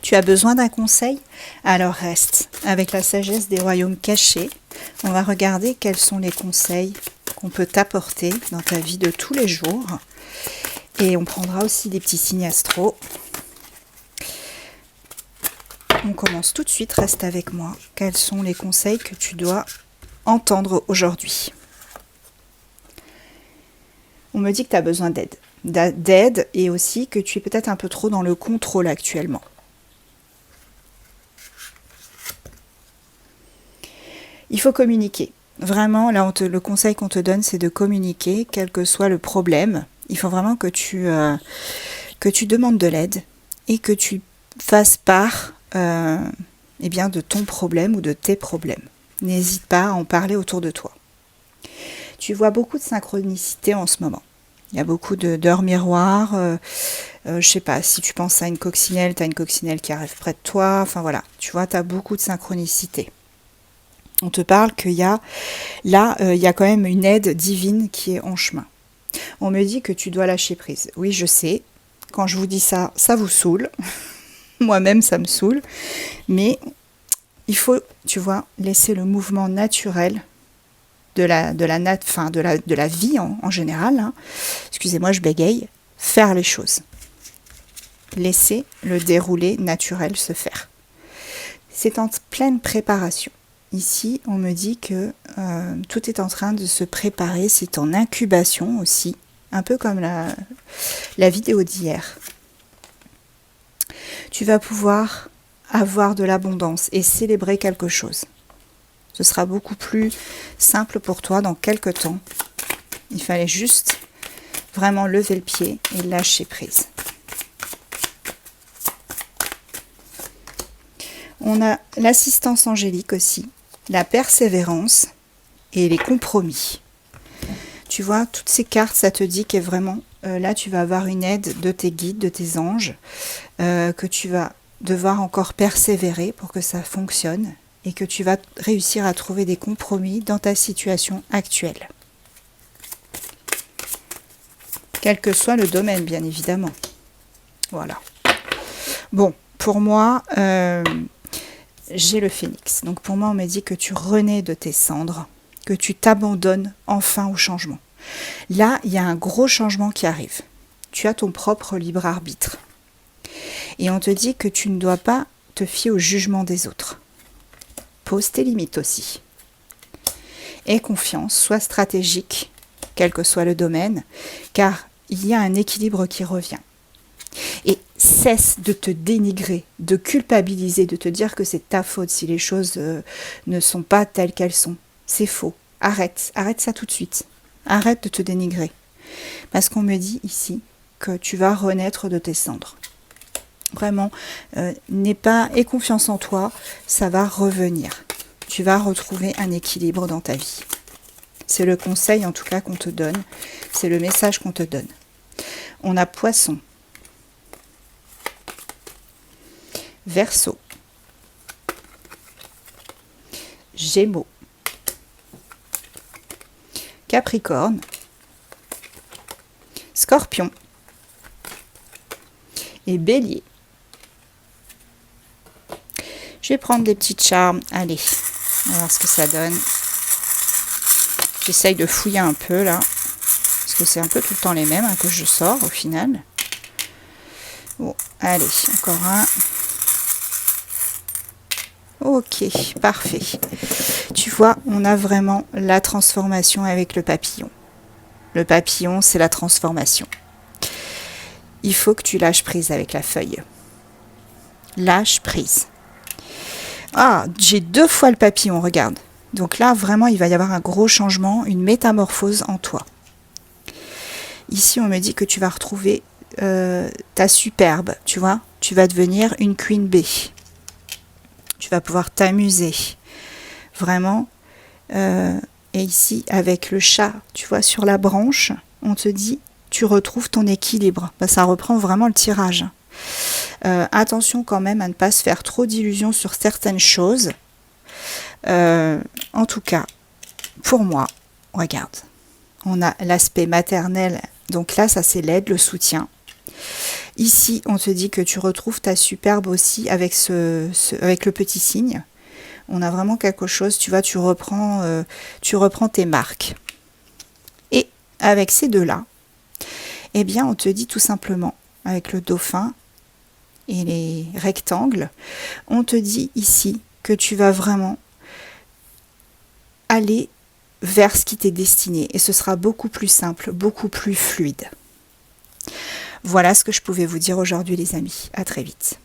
Tu as besoin d'un conseil? Alors reste. Avec la sagesse des royaumes cachés, on va regarder quels sont les conseils qu'on peut t'apporter dans ta vie de tous les jours. Et on prendra aussi des petits signes astro. On commence tout de suite, reste avec moi. Quels sont les conseils que tu dois entendre aujourd'hui? On me dit que tu as besoin d'aide. D'aide et aussi que tu es peut-être un peu trop dans le contrôle actuellement. Il faut communiquer. Vraiment, là, le conseil qu'on te donne, c'est de communiquer, quel que soit le problème. Il faut vraiment que tu demandes de l'aide et que tu fasses part de ton problème ou de tes problèmes. N'hésite pas à en parler autour de toi. Tu vois beaucoup de synchronicité en ce moment. Il y a beaucoup d'heures miroirs. Je sais pas, si tu penses à une coccinelle, tu as une coccinelle qui arrive près de toi. Enfin voilà, tu vois, tu as beaucoup de synchronicité. On te parle qu'il y a là, il y a quand même une aide divine qui est en chemin. On me dit que tu dois lâcher prise. Oui, je sais. Quand je vous dis ça, ça vous saoule. Moi-même, ça me saoule. Mais il faut, tu vois, laisser le mouvement naturel de la vie en général. Hein. Excusez-moi, je bégaye. Faire les choses. Laisser le déroulé naturel se faire. C'est en pleine préparation. Ici, on me dit que tout est en train de se préparer. C'est en incubation aussi. Un peu comme la vidéo d'hier. Tu vas pouvoir avoir de l'abondance et célébrer quelque chose. Ce sera beaucoup plus simple pour toi dans quelques temps. Il fallait juste vraiment lever le pied et lâcher prise. On a l'assistance angélique aussi, la persévérance et les compromis. Tu vois, toutes ces cartes, ça te dit que vraiment, là, tu vas avoir une aide de tes guides, de tes anges, que tu vas devoir encore persévérer pour que ça fonctionne et que tu vas réussir à trouver des compromis dans ta situation actuelle. Quel que soit le domaine, bien évidemment. Voilà. Bon, pour moi, j'ai le phénix. Donc pour moi, on me dit que tu renais de tes cendres, que tu t'abandonnes enfin au changement. Là, il y a un gros changement qui arrive. Tu as ton propre libre arbitre. Et on te dit que tu ne dois pas te fier au jugement des autres. Pose tes limites aussi. Aie confiance, sois stratégique, quel que soit le domaine, car il y a un équilibre qui revient. Et cesse de te dénigrer, de culpabiliser, de te dire que c'est ta faute si les choses ne sont pas telles qu'elles sont. C'est faux. Arrête ça tout de suite. Arrête de te dénigrer. Parce qu'on me dit ici que tu vas renaître de tes cendres. Vraiment, aie confiance en toi, ça va revenir. Tu vas retrouver un équilibre dans ta vie. C'est le conseil en tout cas qu'on te donne, c'est le message qu'on te donne. On a Poisson, Verseau, Gémeaux, Capricorne, Scorpion et Bélier. Je vais prendre des petites charmes. Allez, on va voir ce que ça donne. J'essaye de fouiller un peu là. Parce que c'est un peu tout le temps les mêmes que je sors au final. Bon, allez, encore un. Ok, parfait. Tu vois, on a vraiment la transformation avec le papillon. Le papillon, c'est la transformation. Il faut que tu lâches prise avec la feuille. Lâche prise. Ah, j'ai 2 fois le papillon, regarde. Donc là, vraiment, il va y avoir un gros changement, une métamorphose en toi. Ici, on me dit que tu vas retrouver ta superbe, tu vois. Tu vas devenir une queen bee. Tu vas pouvoir t'amuser. Vraiment. Et ici, avec le chat, tu vois, sur la branche, on te dit, tu retrouves ton équilibre. Ben, ça reprend vraiment le tirage. Attention quand même à ne pas se faire trop d'illusions sur certaines choses. En tout cas, pour moi, regarde, on a l'aspect maternel. Donc là, ça c'est l'aide, le soutien. Ici, on te dit que tu retrouves ta superbe aussi avec, avec le petit signe. On a vraiment quelque chose, tu vois, tu reprends tes marques. Et avec ces deux-là, eh bien, on te dit tout simplement, avec le dauphin et les rectangles, on te dit ici que tu vas vraiment aller vers ce qui t'est destiné. Et ce sera beaucoup plus simple, beaucoup plus fluide. Voilà ce que je pouvais vous dire aujourd'hui, les amis. À très vite.